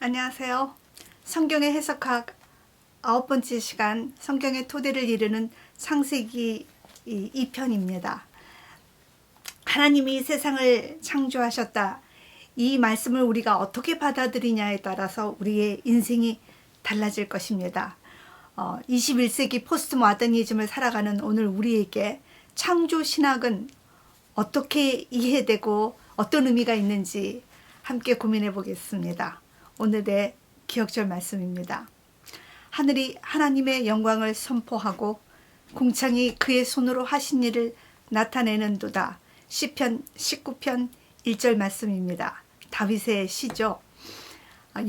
안녕하세요. 성경의 해석학 9번째 시간 성경의 토대를 이루는 창세기 2편입니다. 하나님이 세상을 창조하셨다. 이 말씀을 우리가 어떻게 받아들이냐에 따라서 우리의 인생이 달라질 것입니다. 21세기 포스트 모더니즘을 살아가는 오늘 우리에게 창조 신학은 어떻게 이해되고 어떤 의미가 있는지 함께 고민해 보겠습니다. 오늘의 기억절 말씀입니다. 하늘이 하나님의 영광을 선포하고 궁창이 그의 손으로 하신 일을 나타내는도다. 시편 19편 1절 말씀입니다. 다윗의 시죠.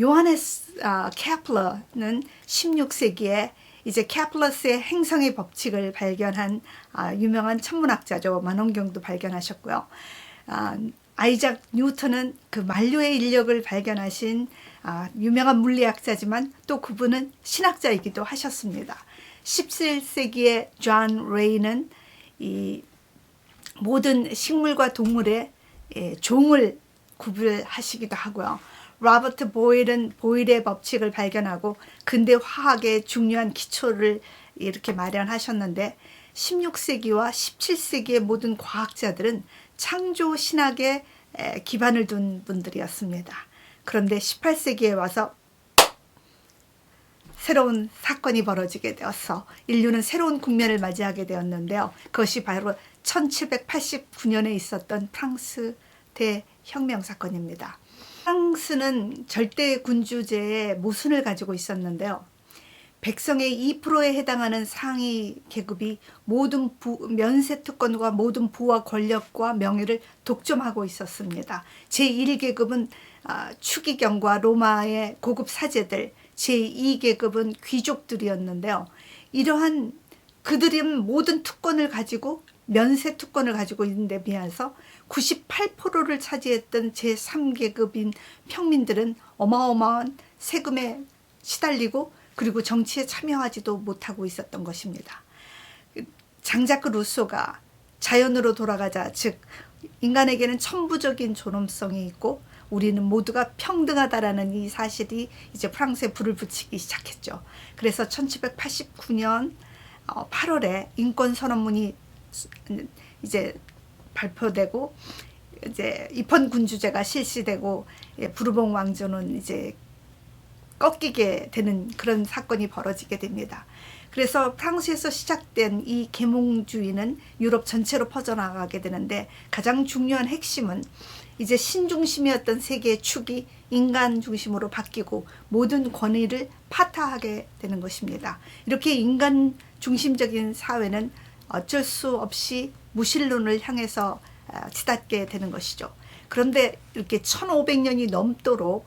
요하네스 케플러는 16세기에 이제 케플러스의 행성의 법칙을 발견한 유명한 천문학자죠. 만원경도 발견하셨고요. 아이작 뉴턴은 그 만료의 인력을 발견하신 유명한 물리학자지만 또 그분은 신학자이기도 하셨습니다. 17세기의 존 레이는 이 모든 식물과 동물의 종을 구별하시기도 하고요. 로버트 보일은 보일의 법칙을 발견하고 근대 화학의 중요한 기초를 이렇게 마련하셨는데 16세기와 17세기의 모든 과학자들은 창조 신학에 기반을 둔 분들이었습니다. 그런데 18세기에 와서 새로운 사건이 벌어지게 되어서 인류는 새로운 국면을 맞이하게 되었는데요. 그것이 바로 1789년에 있었던 프랑스 대혁명 사건입니다. 프랑스는 절대군주제의 모순을 가지고 있었는데요. 백성의 2%에 해당하는 상위 계급이 모든 면세특권과 모든 부와 권력과 명예를 독점하고 있었습니다. 제1계급은 추기경과 로마의 고급 사제들, 제2계급은 귀족들이었는데요. 이러한 그들은 모든 특권을 가지고 면세특권을 가지고 있는데 비해서 98%를 차지했던 제3계급인 평민들은 어마어마한 세금에 시달리고 그리고 정치에 참여하지도 못하고 있었던 것입니다. 장자크 루소가 자연으로 돌아가자, 즉 인간에게는 천부적인 존엄성이 있고 우리는 모두가 평등하다라는 이 사실이 이제 프랑스에 불을 붙이기 시작했죠. 그래서 1789년 8월에 인권 선언문이 이제 발표되고 이제 입헌 군주제가 실시되고 부르봉 왕조는 이제 꺾이게 되는 그런 사건이 벌어지게 됩니다. 그래서 프랑스에서 시작된 이 계몽주의는 유럽 전체로 퍼져나가게 되는데 가장 중요한 핵심은 이제 신중심이었던 세계의 축이 인간 중심으로 바뀌고 모든 권위를 파타하게 되는 것입니다. 이렇게 인간 중심적인 사회는 어쩔 수 없이 무신론을 향해서 치닫게 되는 것이죠. 그런데 이렇게 1500년이 넘도록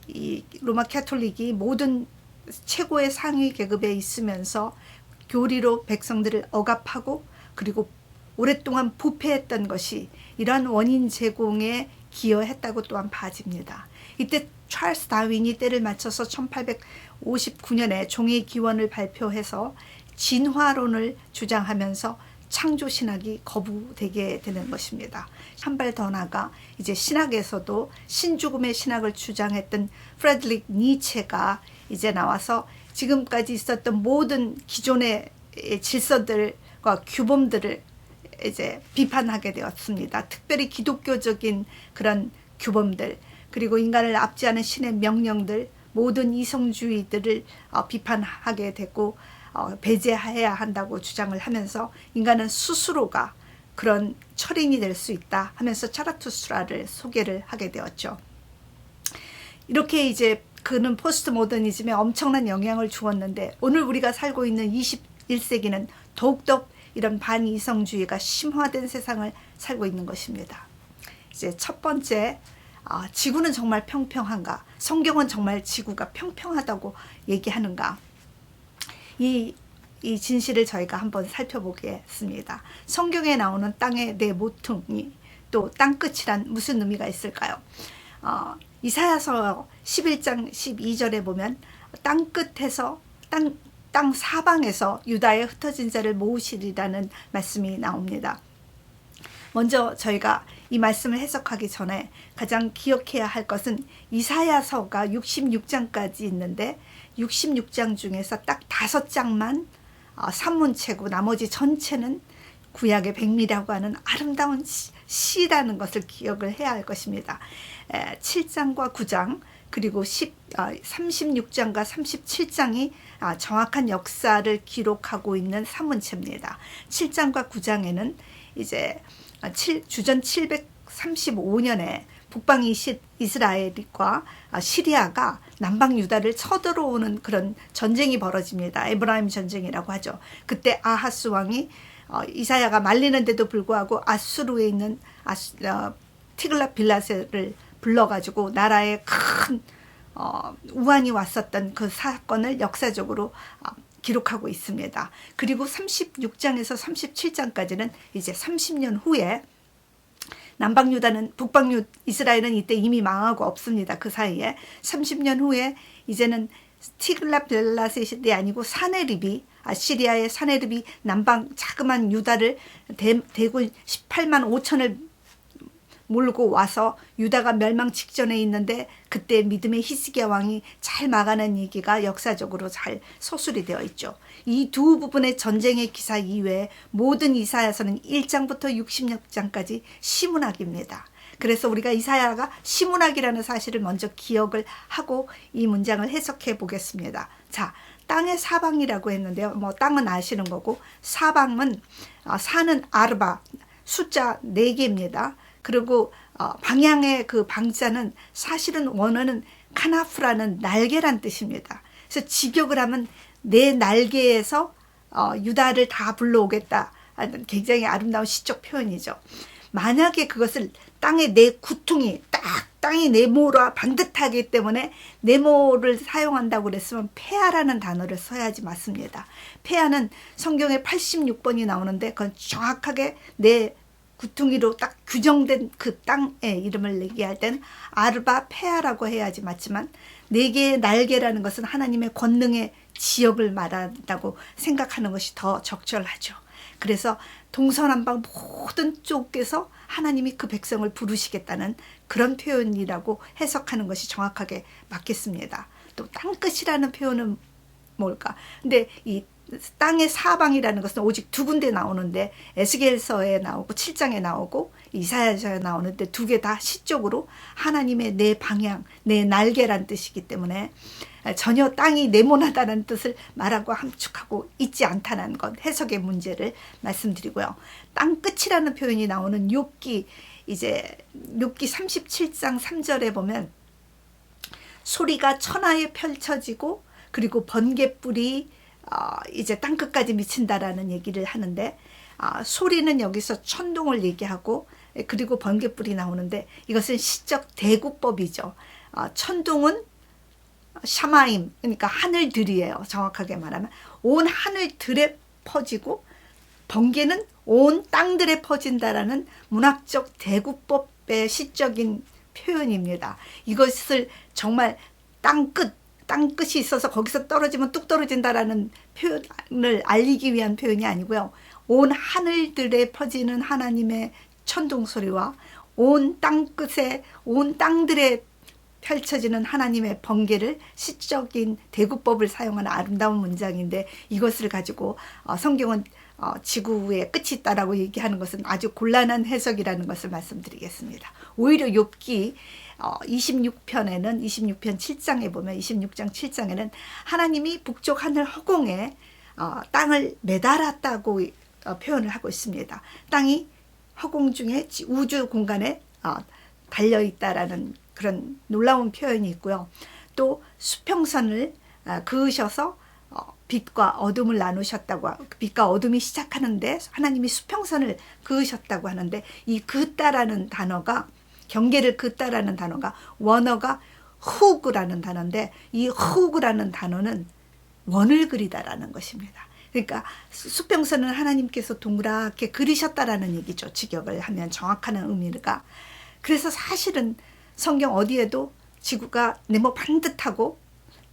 이 로마 카톨릭이 모든 최고의 상위 계급에 있으면서 교리로 백성들을 억압하고 그리고 오랫동안 부패했던 것이 이러한 원인 제공에 기여했다고 또한 봐집니다. 이때 찰스 다윈이 때를 맞춰서 1859년에 종의 기원을 발표해서 진화론을 주장하면서 창조신학이 거부되게 되는 것입니다. 한 발 더 나아가 이제 신학에서도 신죽음의 신학을 주장했던 프레드릭 니체가 이제 나와서 지금까지 있었던 모든 기존의 질서들과 규범들을 이제 비판하게 되었습니다. 특별히 기독교적인 그런 규범들, 그리고 인간을 압제하는 신의 명령들, 모든 이성주의들을 비판하게 되고 배제해야 한다고 주장을 하면서 인간은 스스로가 그런 철인이 될 수 있다 하면서 차라투스트라를 소개를 하게 되었죠. 이렇게 이제 그는 포스트 모더니즘에 엄청난 영향을 주었는데 오늘 우리가 살고 있는 21세기는 더욱더 이런 반이성주의가 심화된 세상을 살고 있는 것입니다. 이제 첫 번째, 지구는 정말 평평한가? 성경은 정말 지구가 평평하다고 얘기하는가? 이 진실을 저희가 한번 살펴보겠습니다. 성경에 나오는 땅의 네 모퉁이, 또 땅끝이란 무슨 의미가 있을까요? 이사야서 11장 12절에 보면 땅끝에서 땅 사방에서 유다의 흩어진 자를 모으시리라는 말씀이 나옵니다. 먼저 저희가 이 말씀을 해석하기 전에 가장 기억해야 할 것은 이사야서가 66장까지 있는데 66장 중에서 딱 5장만 산문체고 나머지 전체는 구약의 백미라고 하는 아름다운 시라는 것을 기억을 해야 할 것입니다. 7장과 9장 그리고 36장과 37장이 정확한 역사를 기록하고 있는 산문체입니다. 7장과 9장에는 이제 주전 735년에 북방 이스라엘과 시리아가 남방 유다를 쳐들어오는 그런 전쟁이 벌어집니다. 에브라임 전쟁이라고 하죠. 그때 아하스 왕이 이사야가 말리는데도 불구하고 아수르에 있는 티글랏빌라셀을 불러가지고 나라에 큰 우환이 왔었던 그 사건을 역사적으로 기록하고 있습니다. 그리고 36장에서 37장까지는 이제 30년 후에 남방 유다는 북방 이스라엘은 이때 이미 망하고 없습니다. 그 사이에 30년 후에 이제는 티글랏빌라셋이 아니고 사네립이 아시리아의 사네립이 남방 자그만 유다를 대군 18만 5천을 몰고 와서 유다가 멸망 직전에 있는데 그때 믿음의 히스기야 왕이 잘 막아낸 얘기가 역사적으로 잘 서술이 되어 있죠. 이 두 부분의 전쟁의 기사 이외에 모든 이사야서는 1장부터 66장까지 시문학입니다. 그래서 우리가 이사야가 시문학이라는 사실을 먼저 기억을 하고 이 문장을 해석해 보겠습니다. 자, 땅의 사방이라고 했는데요. 땅은 아시는 거고 사방은 사는 아르바 숫자 4개입니다. 그리고 방향의 그 방자는 사실은 원어는 카나프라는 날개란 뜻입니다. 그래서 직역을 하면 내 날개에서 유다를 다 불러오겠다 하는 굉장히 아름다운 시적 표현이죠. 만약에 그것을 땅의 내 구퉁이 딱 땅이 네모라 반듯하기 때문에 네모를 사용한다고 그랬으면 폐하라는 단어를 써야지 맞습니다. 폐하는 성경에 86번이 나오는데 그건 정확하게 내 구퉁이로 딱 규정된 그 땅의 이름을 얘기할 땐 아르바 폐하라고 해야지 맞지만 4개의 날개라는 것은 하나님의 권능의 지역을 말한다고 생각하는 것이 더 적절하죠. 그래서 동서남방 모든 쪽에서 하나님이 그 백성을 부르시겠다는 그런 표현이라고 해석하는 것이 정확하게 맞겠습니다. 또 땅끝이라는 표현은 뭘까? 근데 이 땅의 사방이라는 것은 오직 2군데 나오는데 에스겔서에 나오고 7장에 나오고 이사야서에 나오는데 2개 다 시적으로 하나님의 내 방향, 내 날개란 뜻이기 때문에 전혀 땅이 네모나다는 뜻을 말하고 함축하고 있지 않다는 것, 해석의 문제를 말씀드리고요. 땅끝이라는 표현이 나오는 욥기 37장 3절에 보면 소리가 천하에 펼쳐지고 그리고 번갯불이 이제 땅끝까지 미친다라는 얘기를 하는데 소리는 여기서 천둥을 얘기하고 그리고 번갯불이 나오는데 이것은 시적 대구법이죠. 천둥은 샤마임 그러니까 하늘들이에요. 정확하게 말하면 온 하늘들에 퍼지고 번개는 온 땅들에 퍼진다라는 문학적 대구법의 시적인 표현입니다. 이것을 정말 땅끝이 있어서 거기서 떨어지면 뚝 떨어진다라는 표현을 알리기 위한 표현이 아니고요. 온 하늘들에 퍼지는 하나님의 천둥소리와 온 땅끝에 온 땅들에 펼쳐지는 하나님의 번개를 시적인 대구법을 사용한 아름다운 문장인데 이것을 가지고 성경은 지구의 끝이 있다라고 얘기하는 것은 아주 곤란한 해석이라는 것을 말씀드리겠습니다. 오히려 욥기 26편에는 26편 7장에 보면 26장 7장에는 하나님이 북쪽 하늘 허공에 땅을 매달았다고 표현을 하고 있습니다. 땅이 허공 중에 우주 공간에 달려있다라는 그런 놀라운 표현이 있고요. 또 수평선을 그으셔서 빛과 어둠을 나누셨다고 빛과 어둠이 시작하는데 하나님이 수평선을 그으셨다고 하는데 이 그다라는 단어가 경계를 그다라는 단어가 원어가 후그라는 단어인데 이 후그라는 단어는 원을 그리다라는 것입니다. 그러니까 수평선은 하나님께서 동그랗게 그리셨다라는 얘기죠. 직역을 하면 정확한 의미가. 그래서 사실은 성경 어디에도 지구가 네모 반듯하고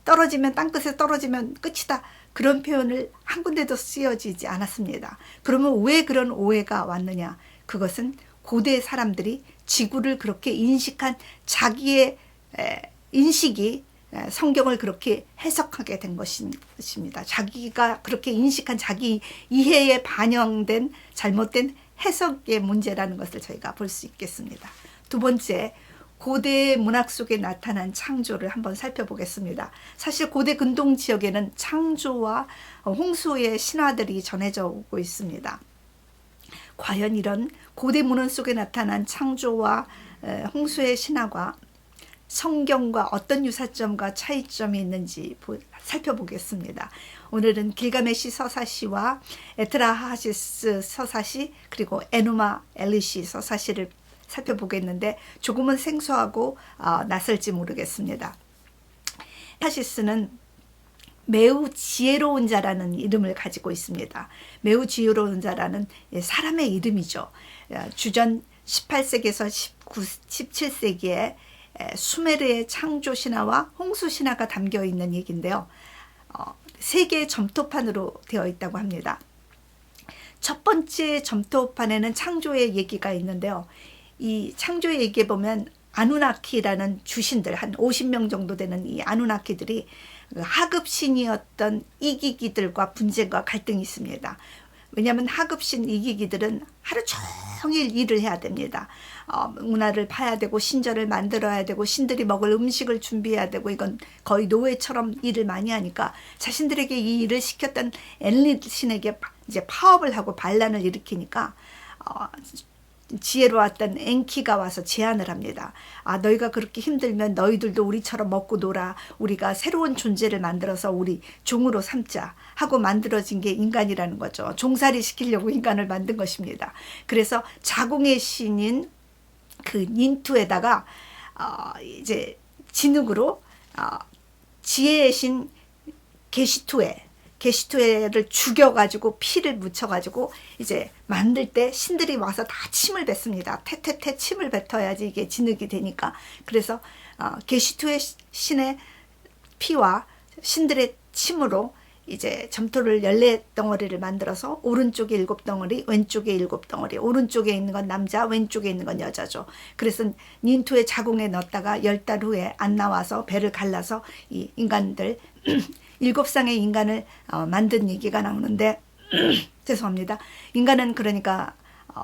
떨어지면 땅끝에 떨어지면 끝이다. 그런 표현을 한 군데도 쓰여지지 않았습니다. 그러면 왜 그런 오해가 왔느냐? 그것은 고대 사람들이 지구를 그렇게 인식한 자기의 인식이 성경을 그렇게 해석하게 된 것입니다. 자기가 그렇게 인식한 자기 이해에 반영된 잘못된 해석의 문제라는 것을 저희가 볼 수 있겠습니다. 두 번째, 고대 문학 속에 나타난 창조를 한번 살펴보겠습니다. 사실 고대 근동 지역에는 창조와 홍수의 신화들이 전해져 오고 있습니다. 과연 이런 고대 문헌 속에 나타난 창조와 홍수의 신화가 성경과 어떤 유사점과 차이점이 있는지 살펴보겠습니다. 오늘은 길가메시 서사시와 에트라하시스 서사시 그리고 에누마 엘리시 서사시를 살펴보겠는데 조금은 생소하고 낯설지 모르겠습니다. 하시스는 매우 지혜로운 자라는 이름을 가지고 있습니다. 매우 지혜로운 자라는 사람의 이름이죠. 주전 18세기에서 17세기에 수메르의 창조 신화와 홍수 신화가 담겨 있는 얘기인데요. 세 개의 점토판으로 되어 있다고 합니다. 첫 번째 점토판에는 창조의 얘기가 있는데요. 이 창조의 얘기에 보면 아누나키라는 주신들 한 50명 정도 되는 이 아누나키들이 하급신이었던 이기기들과 분쟁과 갈등이 있습니다. 왜냐하면 하급신 이기기들은 하루 종일 일을 해야 됩니다. 문화를 파야 되고 신전을 만들어야 되고 신들이 먹을 음식을 준비해야 되고 이건 거의 노예처럼 일을 많이 하니까 자신들에게 이 일을 시켰던 엔리 신에게 이제 파업을 하고 반란을 일으키니까 지혜로웠던 엔키가 와서 제안을 합니다. 너희가 그렇게 힘들면 너희들도 우리처럼 먹고 놀아. 우리가 새로운 존재를 만들어서 우리 종으로 삼자 하고 만들어진 게 인간이라는 거죠. 종살이 시키려고 인간을 만든 것입니다. 그래서 자궁의 신인 그 닌투에다가 이제 진흙으로 지혜의 신 게시투에를 죽여가지고 피를 묻혀가지고 이제 만들 때 신들이 와서 다 침을 뱉습니다. 태태태 침을 뱉어야지 이게 진흙이 되니까. 그래서 게시투의 신의 피와 신들의 침으로 이제 점토를 14덩어리를 만들어서 오른쪽에 7덩어리, 왼쪽에 7덩어리, 오른쪽에 있는 건 남자, 왼쪽에 있는 건 여자죠. 그래서 닌투의 자궁에 넣었다가 10달 후에 안 나와서 배를 갈라서 이 인간들 7쌍의 인간을 만든 얘기가 나오는데 죄송합니다. 인간은 그러니까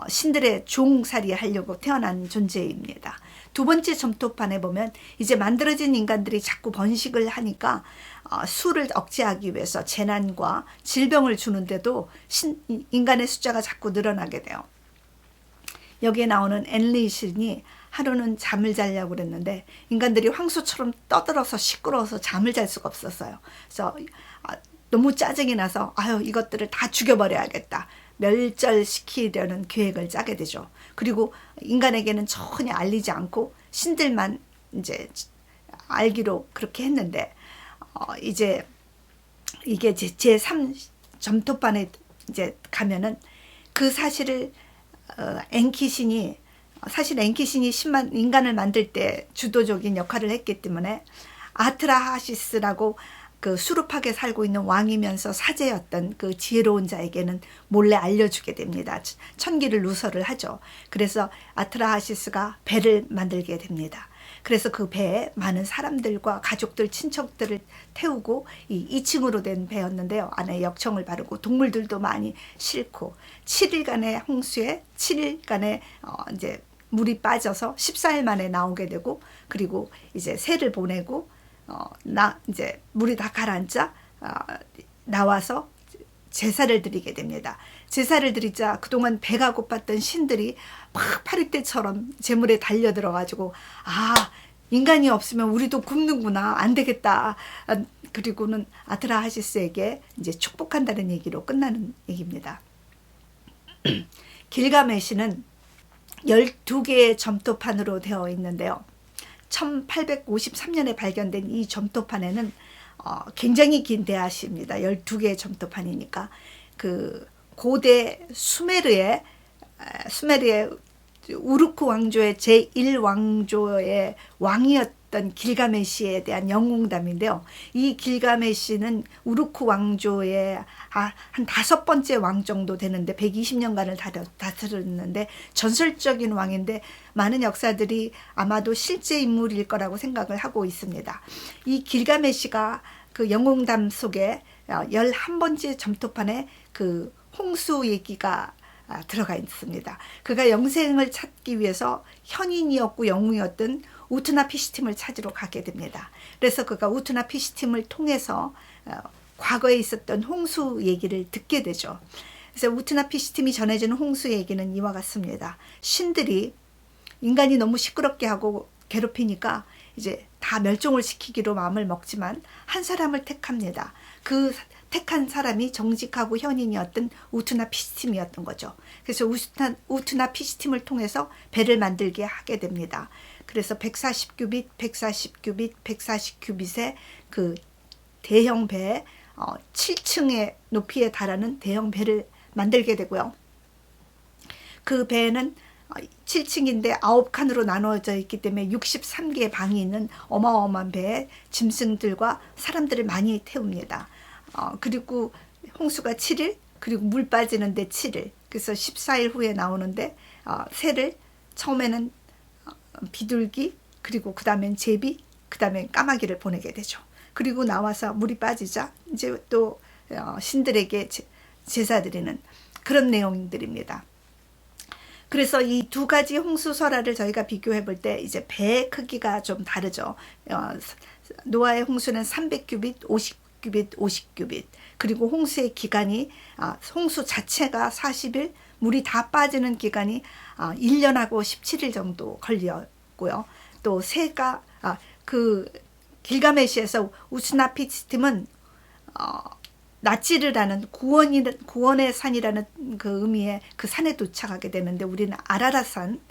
신들의 종살이 하려고 태어난 존재입니다. 두 번째 점토판에 보면 이제 만들어진 인간들이 자꾸 번식을 하니까 수를 억제하기 위해서 재난과 질병을 주는데도 인간의 숫자가 자꾸 늘어나게 돼요. 여기에 나오는 엔리 신이 하루는 잠을 자려고 그랬는데 인간들이 황소처럼 떠들어서 시끄러워서 잠을 잘 수가 없었어요. 그래서 너무 짜증이 나서 이것들을 다 죽여버려야겠다. 멸절시키려는 계획을 짜게 되죠. 그리고 인간에게는 전혀 알리지 않고 신들만 이제 알기로 그렇게 했는데 이제 이게 제3 점토판에 이제 가면은 그 사실을 엔키신이 사실 엔키신이 인간을 만들 때 주도적인 역할을 했기 때문에 아트라하시스라고 그 수루팍에 살고 있는 왕이면서 사제였던 그 지혜로운 자에게는 몰래 알려주게 됩니다. 천기를 누설을 하죠. 그래서 아트라하시스가 배를 만들게 됩니다. 그래서 그 배에 많은 사람들과 가족들, 친척들을 태우고 이 2층으로 된 배였는데요. 안에 역청을 바르고 동물들도 많이 싣고 7일간의 홍수에 7일간의 이제 물이 빠져서 14일 만에 나오게 되고 그리고 이제 새를 보내고 이제 물이 다 가라앉자 나와서 제사를 드리게 됩니다. 제사를 드리자 그동안 배가 고팠던 신들이 막 파리떼처럼 제물에 달려들어가지고 인간이 없으면 우리도 굶는구나 안 되겠다. 그리고는 아트라하시스에게 이제 축복한다는 얘기로 끝나는 얘기입니다. 길가메시는 12개의 점토판으로 되어 있는데요. 1853년에 발견된 이 점토판에는 굉장히 긴 대하시입니다. 12개의 점토판이니까 그 고대 수메르의 우르크 왕조의 제1왕조의 왕이었던 있었던 길가메시에 대한 영웅담인데요. 이 길가메시는 우루크 왕조의 한 5번째 왕 정도 되는데 120년간을 다스렸는데 전설적인 왕인데 많은 역사들이 아마도 실제 인물일 거라고 생각을 하고 있습니다. 이 길가메시가 그 영웅담 속에 11번째 점토판에 그 홍수 얘기가 들어가 있습니다. 그가 영생을 찾기 위해서 현인이었고 영웅이었던 우투나피시팀을 찾으러 가게 됩니다. 그래서 그가 우투나피시팀을 통해서 과거에 있었던 홍수 얘기를 듣게 되죠. 그래서 우투나피시팀이 전해지는 홍수 얘기는 이와 같습니다. 신들이 인간이 너무 시끄럽게 하고 괴롭히니까 이제 다 멸종을 시키기로 마음을 먹지만 한 사람을 택합니다. 그 택한 사람이 정직하고 현인이었던 우투나피시팀이었던 거죠. 그래서 우투나피시팀을 통해서 배를 만들게 하게 됩니다. 그래서 140규빗, 140규빗, 140규빗의 그 대형 배, 7층의 높이에 달하는 대형 배를 만들게 되고요. 그 배는 7층인데 9칸으로 나누어져 있기 때문에 63개의 방이 있는 어마어마한 배에 짐승들과 사람들을 많이 태웁니다. 그리고 홍수가 7일, 그리고 물 빠지는데 7일, 그래서 14일 후에 나오는데 새를 처음에는 비둘기, 그리고 그 다음엔 제비, 그 다음엔 까마귀를 보내게 되죠. 그리고 나와서 물이 빠지자 이제 또 신들에게 제사 드리는 그런 내용들입니다. 그래서 이 두 가지 홍수 설화를 저희가 비교해 볼 때 이제 배의 크기가 좀 다르죠. 노아의 홍수는 300규빗, 50규빗, 50규빗. 그리고 홍수의 기간이 홍수 자체가 40일, 물이 다 빠지는 기간이 1년하고 17일 정도 걸렸고요. 또 새가 그 길가메시에서 우스나피시팀은 나치르라는 구원의 산이라는 그 의미의 그 산에 도착하게 되는데 우리는 아라라산,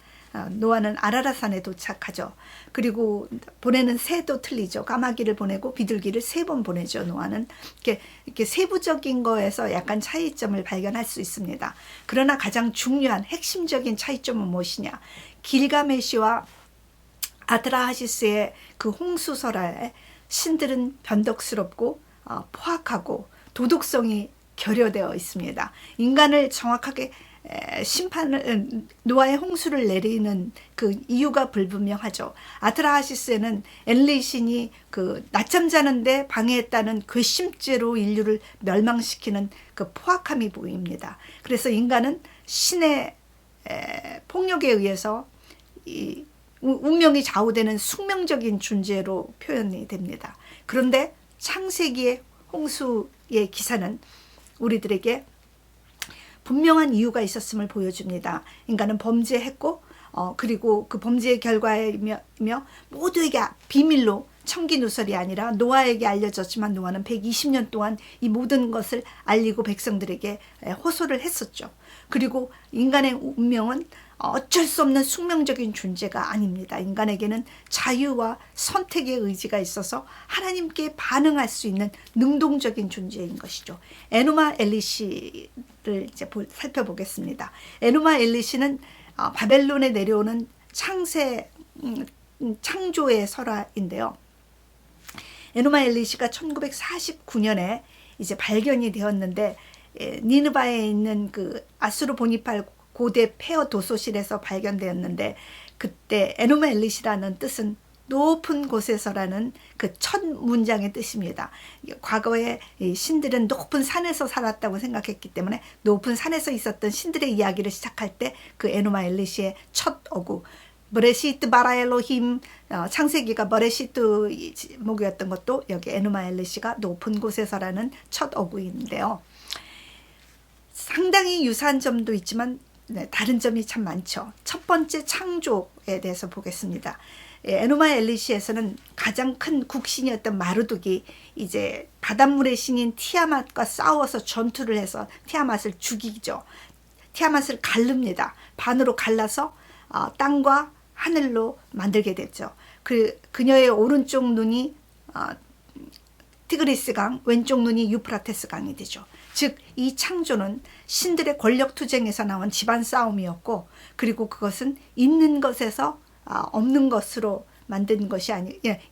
노아는 아라라산에 도착하죠. 그리고 보내는 새도 틀리죠. 까마귀를 보내고 비둘기를 3번 보내죠. 노아는 이렇게 세부적인 거에서 약간 차이점을 발견할 수 있습니다. 그러나 가장 중요한 핵심적인 차이점은 무엇이냐? 길가메시와 아드라하시스의 그 홍수설화에 신들은 변덕스럽고 포악하고 도덕성이 결여되어 있습니다. 인간을 정확하게 노아의 홍수를 내리는 그 이유가 불분명하죠. 아드라하시스에는 엔리 신이 그 낮잠 자는데 방해했다는 괘씸죄로 인류를 멸망시키는 그 포악함이 보입니다. 그래서 인간은 신의 폭력에 의해서 이 운명이 좌우되는 숙명적인 존재로 표현이 됩니다. 그런데 창세기의 홍수의 기사는 우리들에게 분명한 이유가 있었음을 보여줍니다. 인간은 범죄했고 그리고 그 범죄의 결과이며 모두에게 비밀로 청기누설이 아니라 노아에게 알려졌지만 노아는 120년 동안 이 모든 것을 알리고 백성들에게 호소를 했었죠. 그리고 인간의 운명은 어쩔 수 없는 숙명적인 존재가 아닙니다. 인간에게는 자유와 선택의 의지가 있어서 하나님께 반응할 수 있는 능동적인 존재인 것이죠. 에노마 엘리시를 이제 살펴보겠습니다. 에노마 엘리시는 바벨론에 내려오는 창조의 설화인데요. 에노마 엘리시가 1949년에 이제 발견이 되었는데 니느바에 있는 그 아수르보니팔 고대 폐허 도서실에서 발견되었는데 그때 에노마 엘리시라는 뜻은 높은 곳에서라는 그 첫 문장의 뜻입니다. 과거에 신들은 높은 산에서 살았다고 생각했기 때문에 높은 산에서 있었던 신들의 이야기를 시작할 때 그 에노마 엘리시의 첫 어구 버레시트 바라 엘로힘 창세기가 버레시트 목이었던 것도 여기 에노마 엘리시가 높은 곳에서라는 첫 어구인데요. 상당히 유사한 점도 있지만 다른 점이 참 많죠. 첫 번째 창조에 대해서 보겠습니다. 에노마 엘리시에서는 가장 큰 국신이었던 마르둑이 이제 바닷물의 신인 티아맛과 싸워서 전투를 해서 티아맛을 죽이죠. 티아맛을 갈릅니다. 반으로 갈라서 땅과 하늘로 만들게 됐죠. 그녀의 오른쪽 눈이 티그리스강, 왼쪽 눈이 유프라테스 강이 되죠. 즉 이 창조는 신들의 권력 투쟁에서 나온 집안 싸움이었고 그리고 그것은 있는 것에서 없는 것으로 만든 것이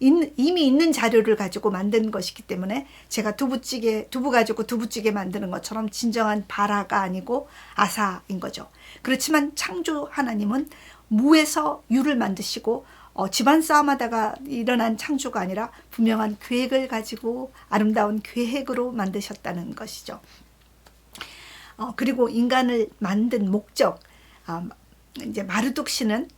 이미 있는 자료를 가지고 만든 것이기 때문에 제가 두부 가지고 두부찌개 만드는 것처럼 진정한 발화가 아니고 아사인 거죠. 그렇지만 창조 하나님은 무에서 유를 만드시고 집안 싸움하다가 일어난 창조가 아니라 분명한 계획을 가지고 아름다운 계획으로 만드셨다는 것이죠. 그리고 인간을 만든 목적, 이제 마르둑 씨는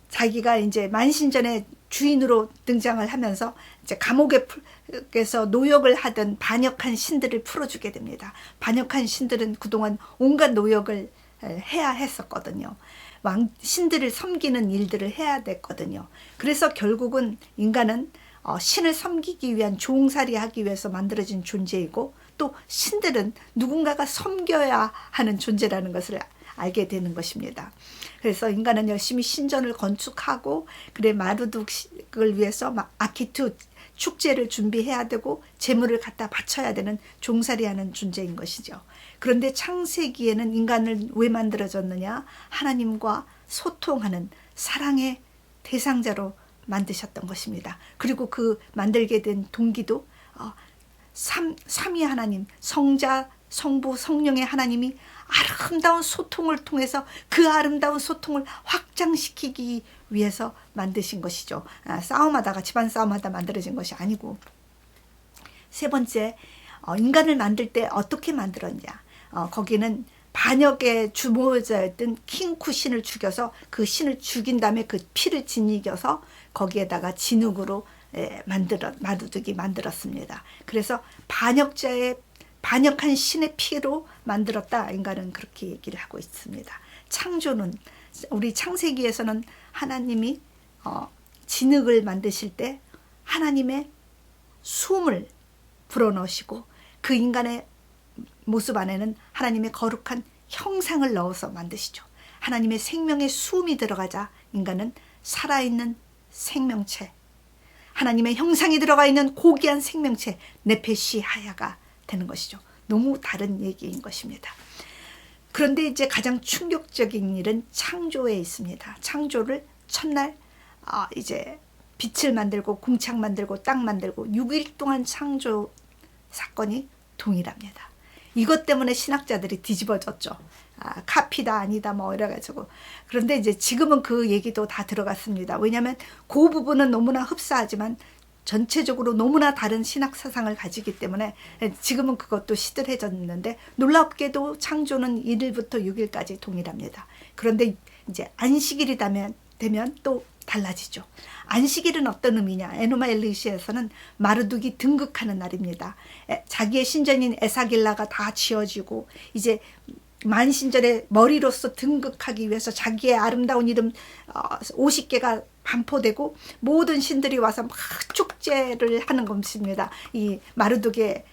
자기가 이제 만신전의 주인으로 등장을 하면서 이제 감옥에서 노역을 하던 반역한 신들을 풀어주게 됩니다. 반역한 신들은 그동안 온갖 노역을 해야 했었거든요. 신들을 섬기는 일들을 해야 됐거든요. 그래서 결국은 인간은 신을 섬기기 위한 종살이하기 위해서 만들어진 존재이고, 또 신들은 누군가가 섬겨야 하는 존재라는 것을 알게 되는 것입니다. 그래서 인간은 열심히 신전을 건축하고, 그래 마르둑을 위해서 아키투 축제를 준비해야 되고 제물을 갖다 바쳐야 되는 종살이하는 존재인 것이죠. 그런데 창세기에는 인간을 왜 만들어졌느냐? 하나님과 소통하는 사랑의 대상자로 만드셨던 것입니다. 그리고 그 만들게 된 동기도 삼위 하나님, 성자, 성부, 성령의 하나님이 아름다운 소통을 통해서 그 아름다운 소통을 확장시키기 위해서 만드신 것이죠. 싸움하다가, 집안 싸움하다 만들어진 것이 아니고. 세 번째, 인간을 만들 때 어떻게 만들었냐? 거기는 반역의 주모자였던 킹쿠 신을 죽여서 그 신을 죽인 다음에 그 피를 짓이겨서 거기에다가 진흙으로 마르둑이 만들었습니다. 그래서 반역한 신의 피로 만들었다. 인간은 그렇게 얘기를 하고 있습니다. 창조는, 우리 창세기에서는 하나님이 진흙을 만드실 때 하나님의 숨을 불어넣으시고 그 인간의 모습 안에는 하나님의 거룩한 형상을 넣어서 만드시죠. 하나님의 생명의 숨이 들어가자 인간은 살아있는 생명체, 하나님의 형상이 들어가 있는 고귀한 생명체, 네페시 하야가 되는 것이죠. 너무 다른 얘기인 것입니다. 그런데 이제 가장 충격적인 일은 창조에 있습니다. 창조를 첫날 이제 빛을 만들고 궁창 만들고 땅 만들고 6일 동안 창조 사건이 동일합니다. 이것 때문에 신학자들이 뒤집어졌죠. 카피다 아니다 뭐 이래가지고. 그런데 이제 지금은 그 얘기도 다 들어갔습니다. 왜냐하면 그 부분은 너무나 흡사하지만 전체적으로 너무나 다른 신학 사상을 가지기 때문에 지금은 그것도 시들해졌는데, 놀랍게도 창조는 1일부터 6일까지 동일합니다. 그런데 이제 안식일이 되면 또 달라지죠. 안식일은 어떤 의미냐? 에노마 엘리시에서는 마르둑이 등극하는 날입니다. 자기의 신전인 에사길라가 다 지어지고 이제 만신전의 머리로서 등극하기 위해서 자기의 아름다운 이름 50개가 반포되고 모든 신들이 와서 막 축제를 하는 것입니다. 이 마르둑의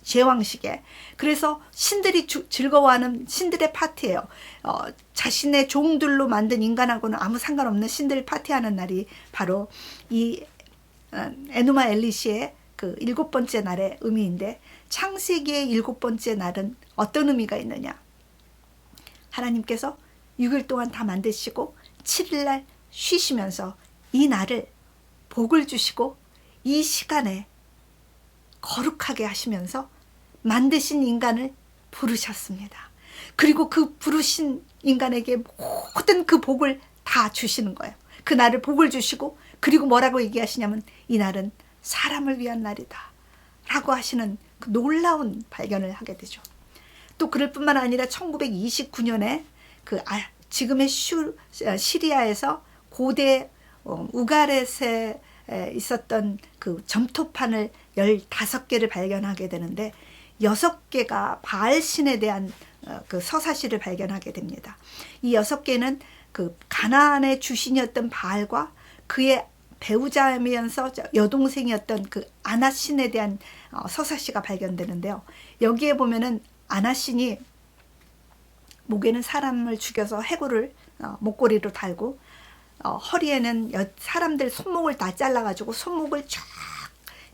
제왕식에. 그래서 신들이 즐거워하는 신들의 파티예요. 자신의 종들로 만든 인간하고는 아무 상관없는 신들 파티하는 날이 바로 이 에누마 엘리시의 그 7번째 날의 의미인데, 창세기의 7번째 날은 어떤 의미가 있느냐? 하나님께서 6일 동안 다 만드시고 7일날 쉬시면서 이 날을 복을 주시고 이 시간에 거룩하게 하시면서 만드신 인간을 부르셨습니다. 그리고 그 부르신 인간에게 모든 그 복을 다 주시는 거예요. 그 날을 복을 주시고, 그리고 뭐라고 얘기하시냐면 이 날은 사람을 위한 날이다 라고 하시는 그 놀라운 발견을 하게 되죠. 또 그럴 뿐만 아니라 1929년에 그 지금의 시리아에서 고대 우가렛에 있었던 그 점토판을 15개를 발견하게 되는데 6개가 바알신에 대한 그 서사시를 발견하게 됩니다. 이 6개는 그 가나안의 주신이었던 바알과 그의 배우자이면서 여동생이었던 그 아나신에 대한 서사시가 발견되는데요. 여기에 보면은 아나신이 목에는 사람을 죽여서 해골을 목걸이로 달고 허리에는 사람들 손목을 다 잘라가지고 손목을 쫙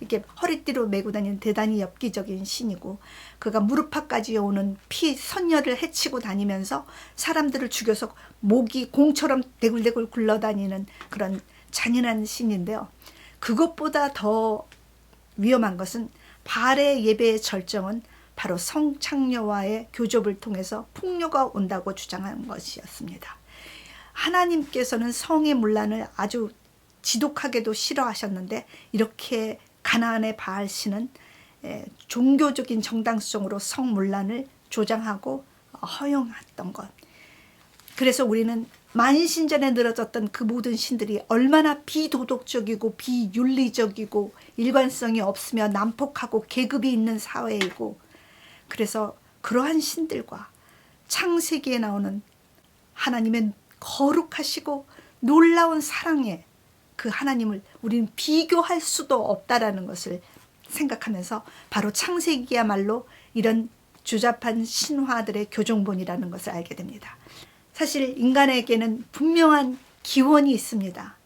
이렇게 허리띠로 메고 다니는 대단히 엽기적인 신이고, 그가 무릎팍까지 오는 피 선녀를 해치고 다니면서 사람들을 죽여서 목이 공처럼 대굴대굴 굴러다니는 그런 잔인한 신인데요. 그것보다 더 위험한 것은 바알의 예배의 절정은 바로 성창녀와의 교접을 통해서 풍요가 온다고 주장한 것이었습니다. 하나님께서는 성의 문란을 아주 지독하게도 싫어하셨는데, 이렇게 가나안의 바알 신은 종교적인 정당성으로 성문란을 조장하고 허용했던 것. 그래서 우리는 만신전에 늘어졌던 그 모든 신들이 얼마나 비도덕적이고 비윤리적이고 일관성이 없으며 난폭하고 계급이 있는 사회이고, 그래서 그러한 신들과 창세기에 나오는 하나님의 거룩하시고 놀라운 사랑의 그 하나님을 우리는 비교할 수도 없다라는 것을 생각하면서 바로 창세기야말로 이런 주잡한 신화들의 교종본이라는 것을 알게 됩니다. 사실 인간에게는 분명한 기원이 있습니다.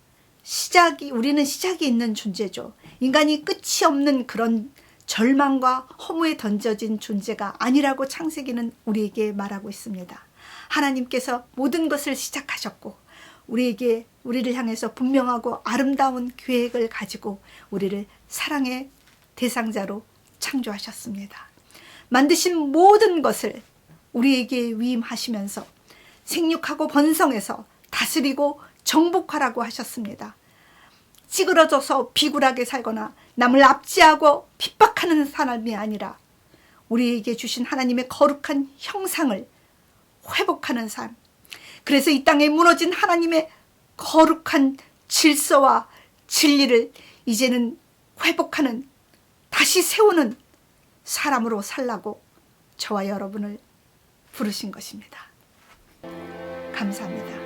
우리는 시작이 있는 존재죠. 인간이 끝이 없는 그런 절망과 허무에 던져진 존재가 아니라고 창세기는 우리에게 말하고 있습니다. 하나님께서 모든 것을 시작하셨고, 우리를 향해서 분명하고 아름다운 계획을 가지고 우리를 사랑의 대상자로 창조하셨습니다. 만드신 모든 것을 우리에게 위임하시면서 생육하고 번성해서 다스리고 정복하라고 하셨습니다. 찌그러져서 비굴하게 살거나 남을 압제하고 핍박하는 사람이 아니라 우리에게 주신 하나님의 거룩한 형상을 회복하는 삶. 그래서 이 땅에 무너진 하나님의 거룩한 질서와 진리를 이제는 회복하는, 다시 세우는 사람으로 살라고 저와 여러분을 부르신 것입니다. 감사합니다.